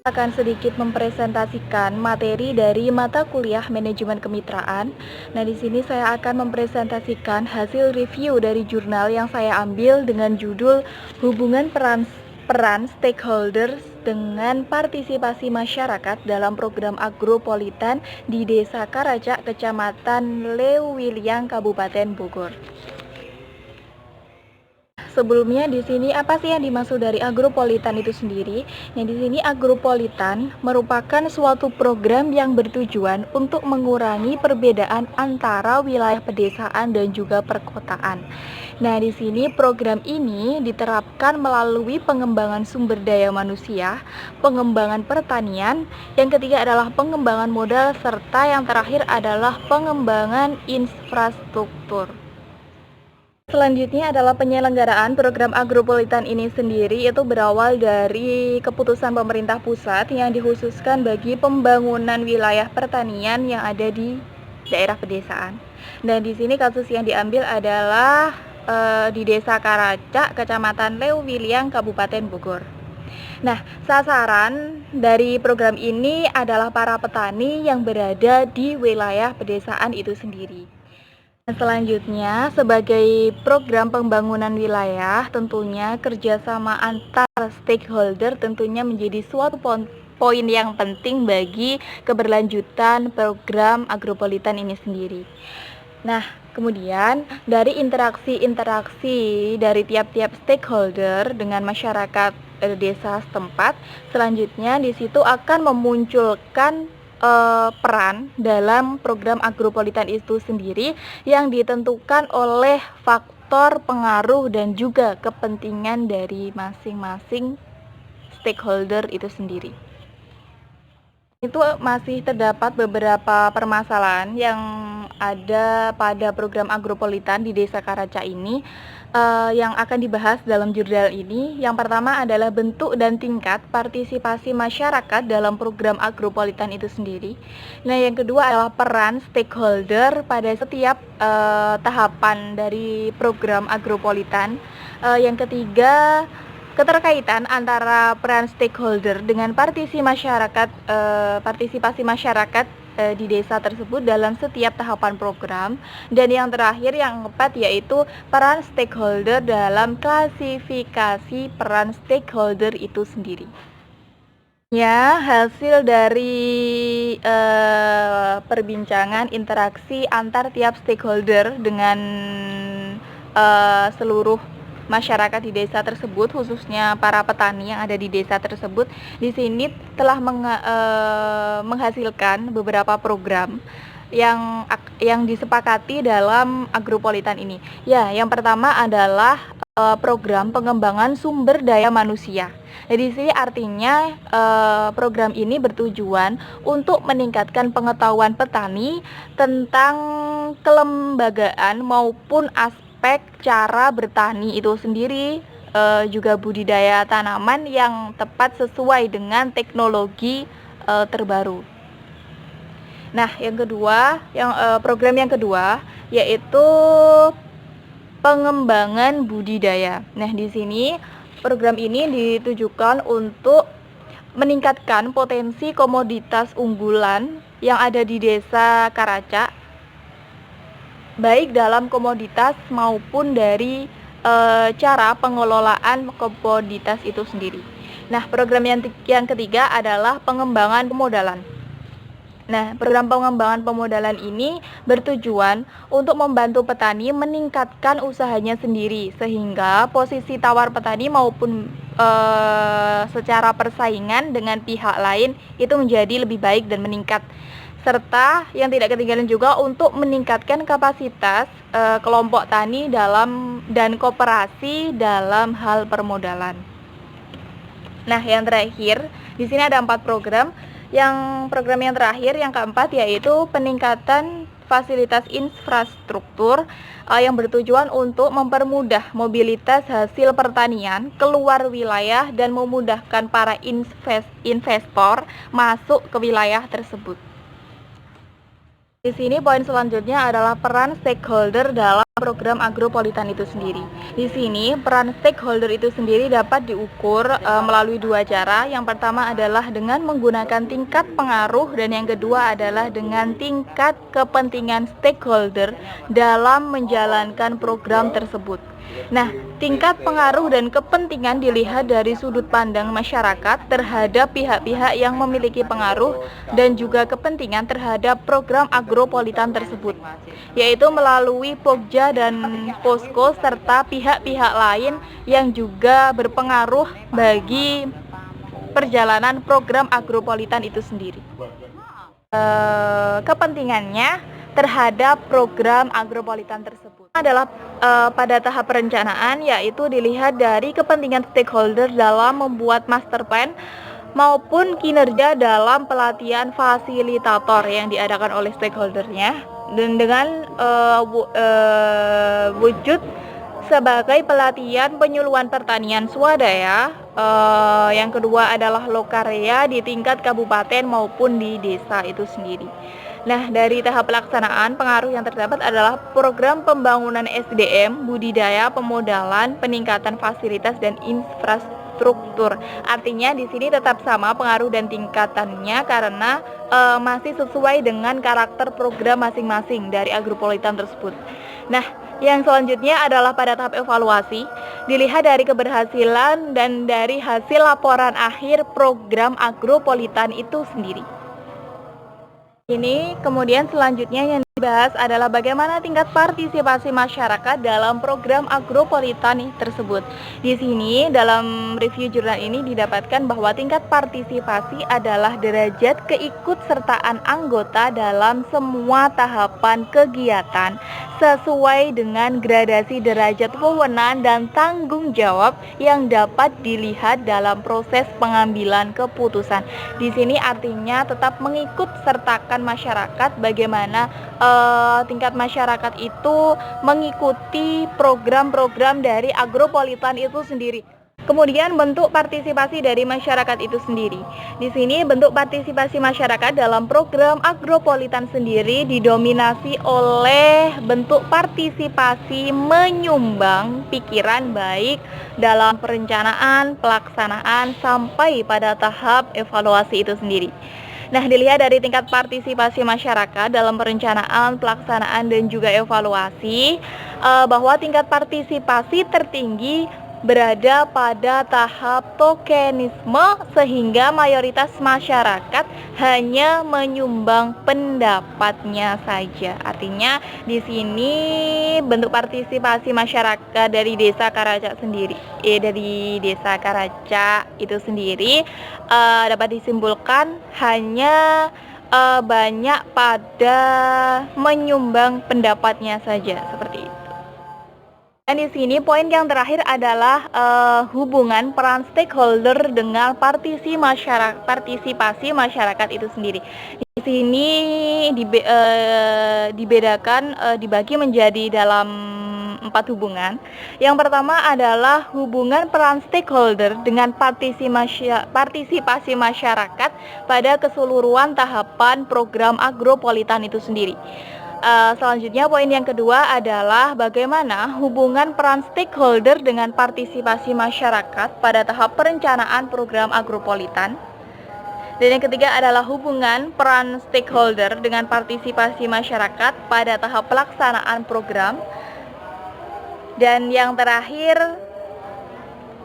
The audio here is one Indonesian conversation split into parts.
Akan sedikit mempresentasikan materi dari mata kuliah manajemen kemitraan. Nah, di sini saya akan mempresentasikan hasil review dari jurnal yang saya ambil dengan judul Hubungan peran stakeholders dengan partisipasi masyarakat dalam program agropolitan di Desa Karacak, Kecamatan Leuwiliang, Kabupaten Bogor. Sebelumnya di sini apa sih yang dimaksud dari agropolitan itu sendiri? Nah, di sini agropolitan merupakan suatu program yang bertujuan untuk mengurangi perbedaan antara wilayah pedesaan dan juga perkotaan. Nah, di sini program ini diterapkan melalui pengembangan sumber daya manusia, pengembangan pertanian, yang ketiga adalah pengembangan modal, serta yang terakhir adalah pengembangan infrastruktur. Selanjutnya adalah penyelenggaraan program agropolitan ini sendiri itu berawal dari keputusan pemerintah pusat yang dikhususkan bagi pembangunan wilayah pertanian yang ada di daerah pedesaan. Dan di sini kasus yang diambil adalah di Desa Karacak, Kecamatan Leuwiliang, Kabupaten Bogor. Nah, sasaran dari program ini adalah para petani yang berada di wilayah pedesaan itu sendiri. Selanjutnya, sebagai program pembangunan wilayah, tentunya kerjasama antar stakeholder tentunya menjadi suatu poin yang penting bagi keberlanjutan program agropolitan ini sendiri. Nah, kemudian dari interaksi-interaksi dari tiap-tiap stakeholder dengan masyarakat desa setempat, selanjutnya di situ akan memunculkan peran dalam program agropolitan itu sendiri yang ditentukan oleh faktor pengaruh dan juga kepentingan dari masing-masing stakeholder itu sendiri. Itu masih terdapat beberapa permasalahan yang ada pada program agropolitan di Desa Karacak ini yang akan dibahas dalam jurnal ini. Yang pertama adalah bentuk dan tingkat partisipasi masyarakat dalam program agropolitan itu sendiri. Nah, yang kedua adalah peran stakeholder pada setiap tahapan dari program agropolitan. Yang ketiga, keterkaitan antara peran stakeholder dengan partisipasi masyarakat di desa tersebut dalam setiap tahapan program. Dan yang terakhir, yang keempat, yaitu peran stakeholder dalam klasifikasi peran stakeholder itu sendiri. Ya, hasil dari perbincangan interaksi antar tiap stakeholder dengan seluruh masyarakat di desa tersebut, khususnya para petani yang ada di desa tersebut, di sini telah menghasilkan beberapa program yang disepakati dalam agropolitan ini. Ya, yang pertama adalah program pengembangan sumber daya manusia. Jadi sini artinya program ini bertujuan untuk meningkatkan pengetahuan petani tentang kelembagaan maupun aspek cara bertani itu sendiri, juga budidaya tanaman yang tepat sesuai dengan teknologi terbaru. Nah, yang kedua, program yang kedua yaitu pengembangan budidaya. Nah, di sini program ini ditujukan untuk meningkatkan potensi komoditas unggulan yang ada di Desa Karacak, baik dalam komoditas maupun dari cara pengelolaan komoditas itu sendiri. Nah, program yang ketiga adalah pengembangan pemodalan. Nah, program pengembangan pemodalan ini bertujuan untuk membantu petani meningkatkan usahanya sendiri, sehingga posisi tawar petani maupun secara persaingan dengan pihak lain itu menjadi lebih baik dan meningkat. Serta yang tidak ketinggalan juga untuk meningkatkan kapasitas kelompok tani dan koperasi dalam hal permodalan. Nah, yang terakhir, di sini ada 4 program. Program yang terakhir, yang keempat, yaitu peningkatan fasilitas infrastruktur yang bertujuan untuk mempermudah mobilitas hasil pertanian keluar wilayah dan memudahkan para investor masuk ke wilayah tersebut. Di sini poin selanjutnya adalah peran stakeholder dalam program agropolitan itu sendiri. Di sini peran stakeholder itu sendiri dapat diukur melalui dua cara. Yang pertama adalah dengan menggunakan tingkat pengaruh dan yang kedua adalah dengan tingkat kepentingan stakeholder dalam menjalankan program tersebut. Nah, tingkat pengaruh dan kepentingan dilihat dari sudut pandang masyarakat terhadap pihak-pihak yang memiliki pengaruh dan juga kepentingan terhadap program agropolitan tersebut, yaitu melalui Pokja dan Posko serta pihak-pihak lain yang juga berpengaruh bagi perjalanan program agropolitan itu sendiri. Kepentingannya terhadap program agropolitan tersebut adalah pada tahap perencanaan, yaitu dilihat dari kepentingan stakeholder dalam membuat master plan maupun kinerja dalam pelatihan fasilitator yang diadakan oleh stakeholdernya dan dengan wujud sebagai pelatihan penyuluhan pertanian swadaya. Yang kedua adalah lokarya di tingkat kabupaten maupun di desa itu sendiri. Nah, dari tahap pelaksanaan, pengaruh yang terdapat adalah program pembangunan SDM, budidaya, pemodalan, peningkatan fasilitas dan infrastruktur. Artinya di sini tetap sama pengaruh dan tingkatannya karena masih sesuai dengan karakter program masing-masing dari agropolitan tersebut. Nah, yang selanjutnya adalah pada tahap evaluasi, dilihat dari keberhasilan dan dari hasil laporan akhir program agropolitan itu sendiri. Ini kemudian selanjutnya yang dibahas adalah bagaimana tingkat partisipasi masyarakat dalam program agropolitan tersebut. Di sini dalam review jurnal ini didapatkan bahwa tingkat partisipasi adalah derajat keikutsertaan anggota dalam semua tahapan kegiatan sesuai dengan gradasi derajat wewenang dan tanggung jawab yang dapat dilihat dalam proses pengambilan keputusan. Di sini artinya tetap mengikut sertakan masyarakat, bagaimana tingkat masyarakat itu mengikuti program-program dari agropolitan itu sendiri. Kemudian bentuk partisipasi dari masyarakat itu sendiri. Di sini bentuk partisipasi masyarakat dalam program agropolitan sendiri didominasi oleh bentuk partisipasi menyumbang pikiran baik dalam perencanaan, pelaksanaan sampai pada tahap evaluasi itu sendiri. Nah, dilihat dari tingkat partisipasi masyarakat dalam perencanaan, pelaksanaan, dan juga evaluasi, bahwa tingkat partisipasi tertinggi berada pada tahap tokenisme sehingga mayoritas masyarakat hanya menyumbang pendapatnya saja. Artinya di sini bentuk partisipasi masyarakat dari Desa Karaca sendiri, dari Desa Karaca itu sendiri dapat disimpulkan hanya banyak pada menyumbang pendapatnya saja seperti itu. Dan di sini poin yang terakhir adalah hubungan peran stakeholder dengan partisipasi masyarakat itu sendiri. Di sini dibedakan, dibagi menjadi dalam 4 hubungan. Yang pertama adalah hubungan peran stakeholder dengan partisipasi masyarakat pada keseluruhan tahapan program agropolitan itu sendiri. Selanjutnya poin yang kedua adalah bagaimana hubungan peran stakeholder dengan partisipasi masyarakat pada tahap perencanaan program agropolitan. Dan yang ketiga adalah hubungan peran stakeholder dengan partisipasi masyarakat pada tahap pelaksanaan program. Dan yang terakhir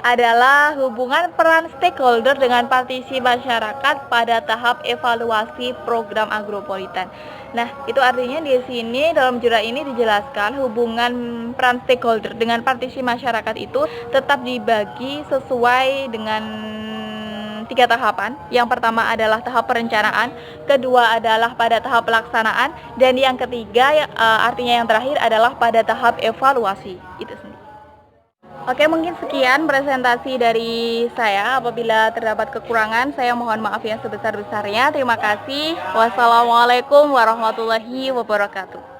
adalah hubungan peran stakeholder dengan partisipasi masyarakat pada tahap evaluasi program agropolitan. Nah, itu artinya di sini dalam jurnal ini dijelaskan hubungan peran stakeholder dengan partisipasi masyarakat itu tetap dibagi sesuai dengan 3 tahapan. Yang pertama adalah tahap perencanaan, kedua adalah pada tahap pelaksanaan, dan yang ketiga artinya yang terakhir adalah pada tahap evaluasi itu sendiri. Oke, mungkin sekian presentasi dari saya. Apabila terdapat kekurangan, saya mohon maaf yang sebesar-besarnya. Terima kasih. Wassalamualaikum warahmatullahi wabarakatuh.